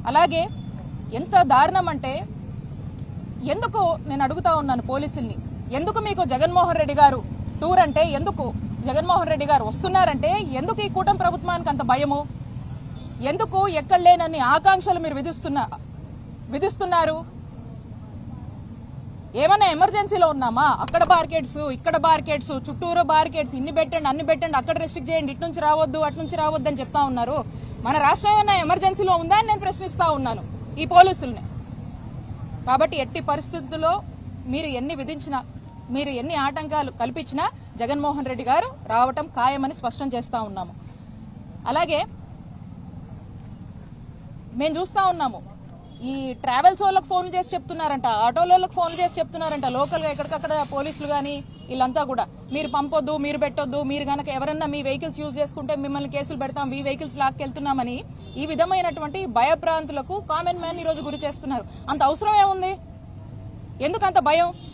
అలాగే ఎంత దారుణం అంటే ఎందుకు నేను అడుగుతా ఉన్నాను పోలీసుల్ని, ఎందుకు మీకు జగన్మోహన్ రెడ్డి గారు టూర్ అంటే ఎందుకు జగన్మోహన్ రెడ్డి గారు వస్తున్నారంటే ఎందుకు ఈ కూటమి ప్రభుత్వానికి అంత భయము? ఎందుకు ఎక్కడ లేనన్ని ఆకాంక్షలు మీరు విధిస్తున్నారు? ఏమన్నా ఎమర్జెన్సీలో ఉన్నామా? అక్కడ బార్కెట్స్, ఇక్కడ బార్కెట్స్, చుట్టూరు బార్కెట్స్, ఇన్ని పెట్టండి అన్ని పెట్టండి, అక్కడ రెస్ట్రిక్ట్ చేయండి, ఇటు నుంచి రావద్దు అటు నుంచి రావద్దు అని చెప్తా ఉన్నారు. మన రాష్ట్రం ఏమైనా ఎమర్జెన్సీలో ఉందా అని నేను ప్రశ్నిస్తా ఉన్నాను ఈ పోలీసుల్ని. కాబట్టి ఎట్టి పరిస్థితుల్లో మీరు ఎన్ని విధించినా, మీరు ఎన్ని ఆటంకాలు కల్పించినా జగన్మోహన్ రెడ్డి గారు రావటం ఖాయమని స్పష్టం చేస్తా ఉన్నాము. అలాగే మేము చూస్తా ఉన్నాము, ఈ ట్రావెల్స్ వాళ్ళకి ఫోన్లు చేసి చెప్తున్నారంట, ఆటోలకు ఫోన్లు చేసి చెప్తున్నారంట, లోకల్ గా ఎక్కడికక్కడ పోలీసులు గానీ వీళ్ళంతా కూడా మీరు పంపొద్దు, మీరు పెట్టొద్దు, మీరు గనక ఎవరన్నా మీ వెహికల్స్ యూజ్ చేసుకుంటే మిమ్మల్ని కేసులు పెడతాం, మీ వెహికల్స్ లాక్కెళ్తున్నామని ఈ విధమైనటువంటి భయభ్రాంతులకు కామన్ మ్యాన్ ఈ రోజు గురి చేస్తున్నారు. అంత అవసరం ఏముంది? ఎందుకు అంత భయం?